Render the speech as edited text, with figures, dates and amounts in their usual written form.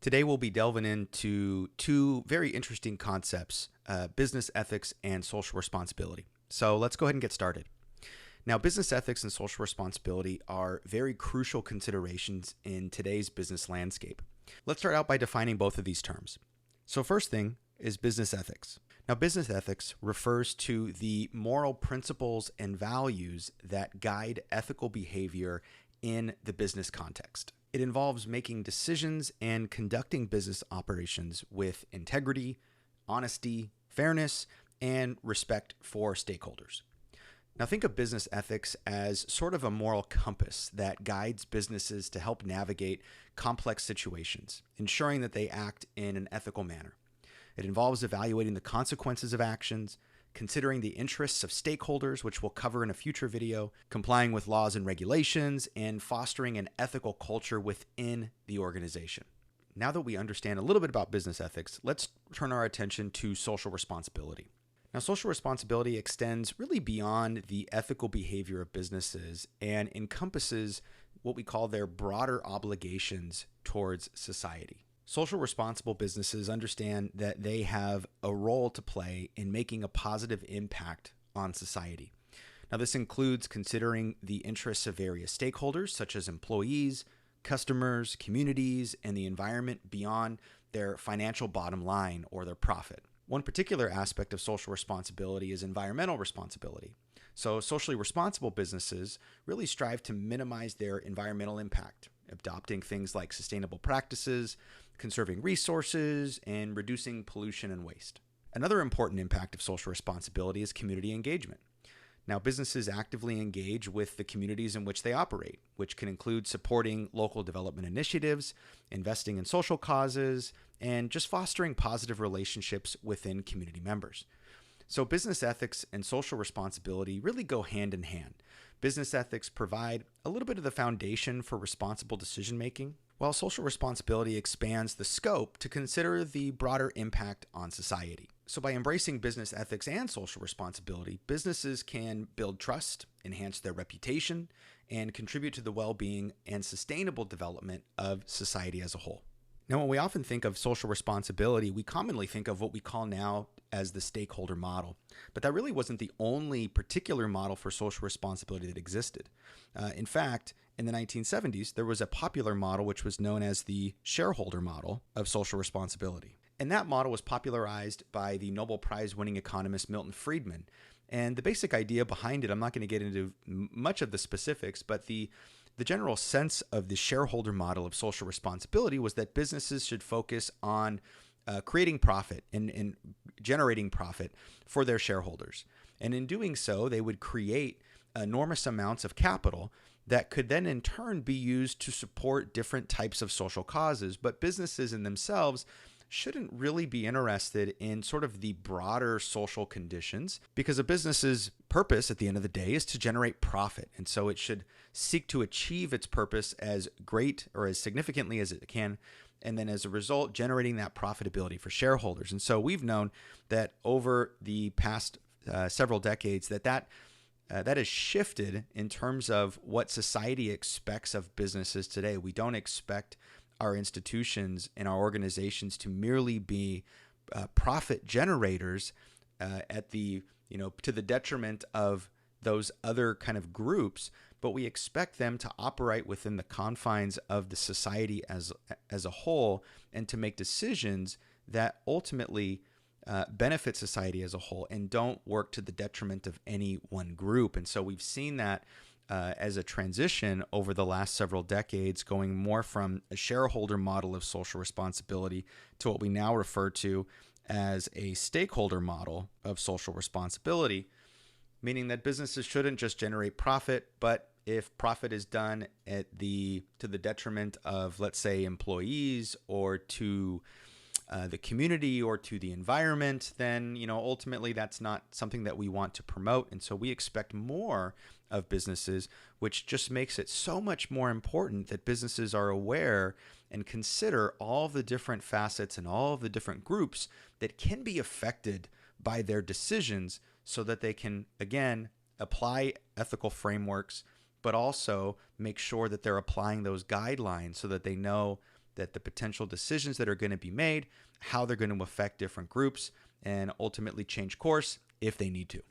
Today, we'll be delving into two very interesting concepts, business ethics and social responsibility. So let's go ahead and get started. Now, business ethics and social responsibility are very crucial considerations in today's business landscape. Let's start out by defining both of these terms. So first thing is business ethics. Now, business ethics refers to the moral principles and values that guide ethical behavior in the business context. It involves making decisions and conducting business operations with integrity, honesty, fairness, and respect for stakeholders. Now, think of business ethics as sort of a moral compass that guides businesses to help navigate complex situations, ensuring that they act in an ethical manner. It involves evaluating the consequences of actions, considering the interests of stakeholders, which we'll cover in a future video, complying with laws and regulations, and fostering an ethical culture within the organization. Now that we understand a little bit about business ethics, let's turn our attention to social responsibility. Now, social responsibility extends really beyond the ethical behavior of businesses and encompasses what we call their broader obligations towards society. Social responsible businesses understand that they have a role to play in making a positive impact on society. Now, this includes considering the interests of various stakeholders, such as employees, customers, communities, and the environment beyond their financial bottom line or their profit. One particular aspect of social responsibility is environmental responsibility. So, socially responsible businesses really strive to minimize their environmental impact, adopting things like sustainable practices, conserving resources, and reducing pollution and waste. Another important impact of social responsibility is community engagement. Now, businesses actively engage with the communities in which they operate, which can include supporting local development initiatives, investing in social causes, and just fostering positive relationships within community members. So business ethics and social responsibility really go hand in hand. Business ethics provide a little bit of the foundation for responsible decision making, while social responsibility expands the scope to consider the broader impact on society. So by embracing business ethics and social responsibility, businesses can build trust, enhance their reputation, and contribute to the well-being and sustainable development of society as a whole. Now, when we often think of social responsibility, we commonly think of what we call now as the stakeholder model. But that really wasn't the only particular model for social responsibility that existed. In fact, in the 1970s, there was a popular model which was known as the shareholder model of social responsibility. And that model was popularized by the Nobel Prize winning economist Milton Friedman. And the basic idea behind it, I'm not going to get into much of the specifics, but the general sense of the shareholder model of social responsibility was that businesses should focus on creating profit and generating profit for their shareholders. And in doing so, they would create enormous amounts of capital that could then in turn be used to support different types of social causes. But businesses in themselves shouldn't really be interested in sort of the broader social conditions, because a business's purpose at the end of the day is to generate profit. And so it should seek to achieve its purpose as great or as significantly as it can, and then as a result, generating that profitability for shareholders. And so we've known that over the past several decades that has shifted in terms of what society expects of businesses today. We don't expect our institutions and our organizations to merely be profit generators to the detriment of those other kind of groups, but we expect them to operate within the confines of the society as a whole and to make decisions that ultimately benefit society as a whole and don't work to the detriment of any one group. And so we've seen that as a transition over the last several decades, going more from a shareholder model of social responsibility to what we now refer to as a stakeholder model of social responsibility, meaning that businesses shouldn't just generate profit, but if profit is done to the detriment of, let's say, employees or to the community or to the environment, then ultimately that's not something that we want to promote. And so we expect more of businesses, which just makes it so much more important that businesses are aware and consider all the different facets and all of the different groups that can be affected by their decisions, so that they can, again, apply ethical frameworks, but also make sure that they're applying those guidelines so that they know that the potential decisions that are going to be made, how they're going to affect different groups, and ultimately change course if they need to.